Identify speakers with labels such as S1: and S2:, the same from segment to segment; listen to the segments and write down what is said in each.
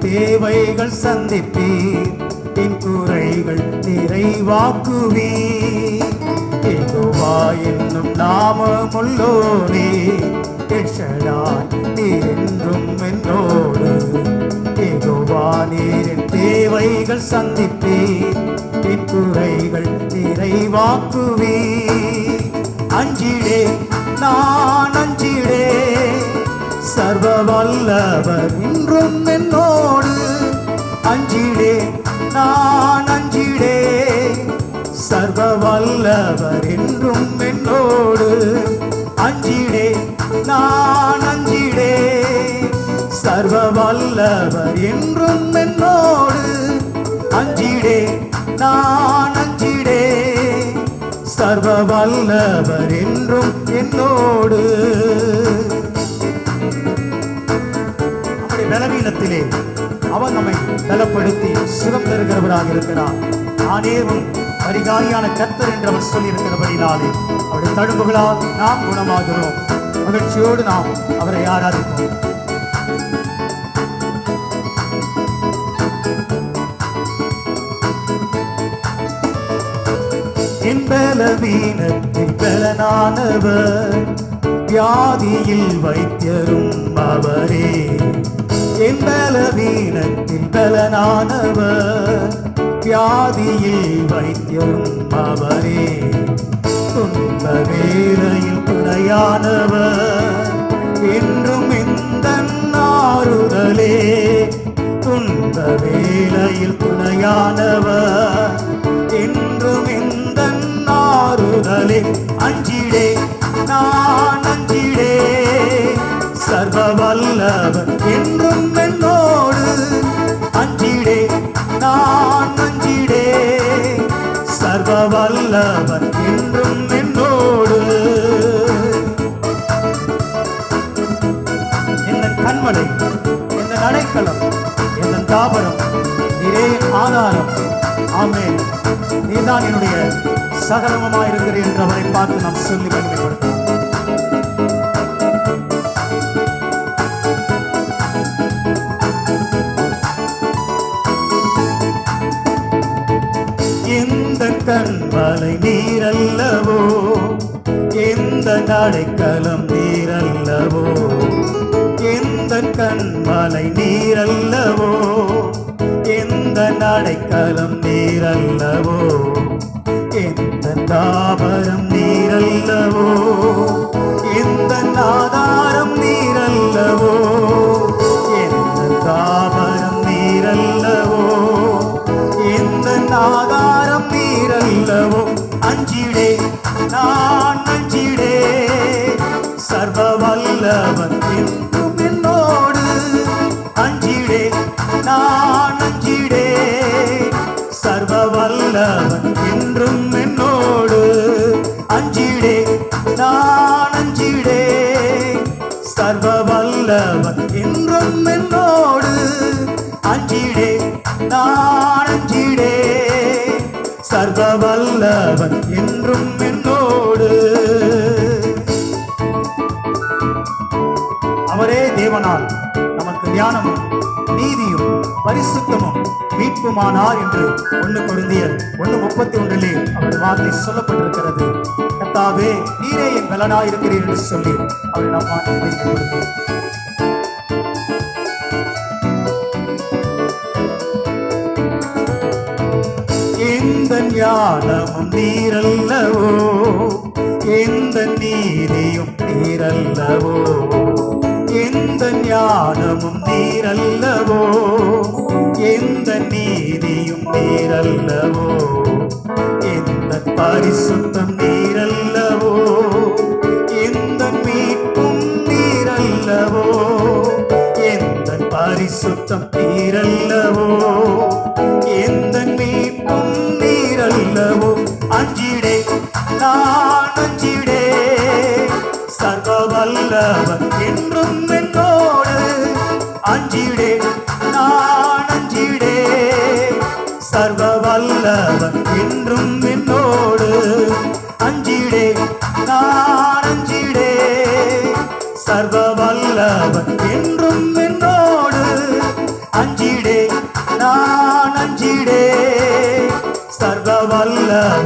S1: தேவைகள் சந்திப்பீர், என் குறைகள் நிறைவாக்குவீர். யெகோவா என்னும் நாமமுள்ளோனே, எல் ஷடாய் நீர் என்றும் என்னோடு. யெகோவா நீர் என் தேவைகள் சந்திப்பீர், என் குறைகள் நிறைவாக்குவீர். அஞ்சிடே நான் அஞ்சிடே, சர்வ வல்லவர் இன்றும் என்னோடு. அஞ்சிடே நான் அஞ்சிடே, சர்வ வல்லவர் என்றும் என்னோடு. அஞ்சிடே நான் அஞ்சிடே, சர்வ வல்லவர் என்றும் என்னோடு. அஞ்சிடே நான் அஞ்சிடே, சர்வ வல்லவர் என்றும் என்னோடு. பலவீனத்திலே அவர் நம்மை பலப்படுத்தி சுகம் தருகிறவராக இருக்கிறார். நானே உன் பரிகாரியான கர்த்தர் என்று அவர் சொல்லி இருக்கிறபடினாலே அவருடைய தழும்புகளால் நாம் குணமாகிறோம். மகிழ்ச்சியோடு நாம் அவரை ஆராதிப்போம். என் பலவீனத்தில் பலனானவர், வியாதியில் வைத்தியரும் அவரே. என் பலவீனத்தில் பலனானவர், வியாதியில் வைத்தியரும் அவரே. துன்ப வேளையில் துணையானவர், என்றும் இந்த ஆறுதலே. துன்ப வேளையில் துணையானவர், என்றும் இந்த ஆறுதலே. அஞ்சிடே நான் அஞ்சிடே, சர்வ வல்லவர் என்றும் என்னோடு. அஞ்சிடே நான் அஞ்சிடே, சர்வ வல்லவர் என்றும் என்னோடு. என் கண்மலை, என் அடைக்கலம், என் தாபரம், நீரே ஆதாரம். ஆமென். நீதான் என்னுடைய சகலமாயிருக்கிறேன் என்று அவரை பார்த்து நாம் சொல்லி மகிமைப்படுத்தலாம். எந்த கண்மலை நீரல்லவோ, எந்த அடைக்கலம் நீரல்லவோ. எந்த கண்மலை நீரல்லவோ, எந்த அடைக்கலம் நீரல்லவோ. எந்த தாபரம் நீரல்லவோ, எந்த ஆதாரம் நீரல்லவோ. எந்த தாபரம் நீரல்லவோ, எந்த ஆதாரம் நீரல்லவோ. அஞ்சிடே நான் அஞ்சிடே, சர்வ வல்லவர் என்றும் என்னோடு. அஞ்சிடே நான் அஞ்சிடே, சர்வ வல்லவர் என்றும் என்னோடு. அஞ்சிடே நான் அஞ்சிடே, சர்வ வல்லவர் என்றும் என்னோடு. அஞ்சிடே நான் அஞ்சிடே, சர்வ வல்லவர் என்றும் என்னோடு. அவரே தேவனால் நமக்கு ஞானமும் நீதியும் பரிசுத்தமும் மீட்புமானார் என்று 1 கொரிந்தியர் 1:31 அவருடைய வார்த்தை சொல்லப்பட்டிருக்கிறது. கர்த்தாவே நீரே என் பலனாயிருக்கிறீர் என்று சொல்லி அவரை நாம் மகிமைப்படுத்துவோம். எந்த ஞானமும் நீரல்லவோ, எந்த நீதியும் நீரல்லவோ. எந்த ஞானமும் நீரல்லவோ, எந்த நீதியும் நீரல்லவோ. எந்த பரிசுத்தம் நீரல்லவோ, எந்த மீட்பும் நீரல்லவோ. எந்த பரிசுத்தம் நீரல்லவோ, எந்த மீட்பும் நீரல்லவோ. அஞ்சிடே நான் அஞ்சிடே, சர்வ வல்லவர் என்றும் என்னோடு. அஞ்சிடே நான் அஞ்சிடே, சர்வ வல்லவர் என்றும் என்னோடு. அஞ்சிடே நான் அஞ்சிடே, சர்வ வல்லவர் என்றும் என்னோடு. அஞ்சிடே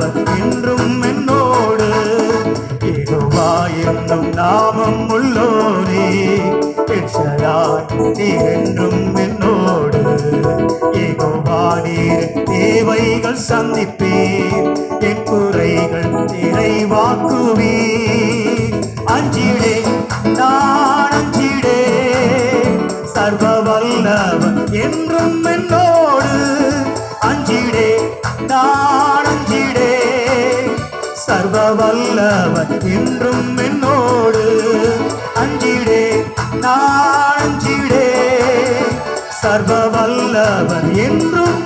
S1: வல்லவர் என்றும் என்னோடு. யெகோவா என்னும் நாமம் உள்ளோரே, எல்ஷடாய் நீர் என்றும் என்னோடு. யெகோவா நீர் தேவைகள் சந்திப்பீர், என் குறைகள் நிறைவாக்குவீர். அஞ்சிடே நான் அஞ்சிடே, சர்வ வல்லவர் என்றும் என்னோடு. அஞ்சிடே நான் அஞ்சிடே, சர்வ வல்லவர் என்றும் என்னோடு. அஞ்சிடே நான் அஞ்சிடே, சர்வ வல்லவர் என்றும்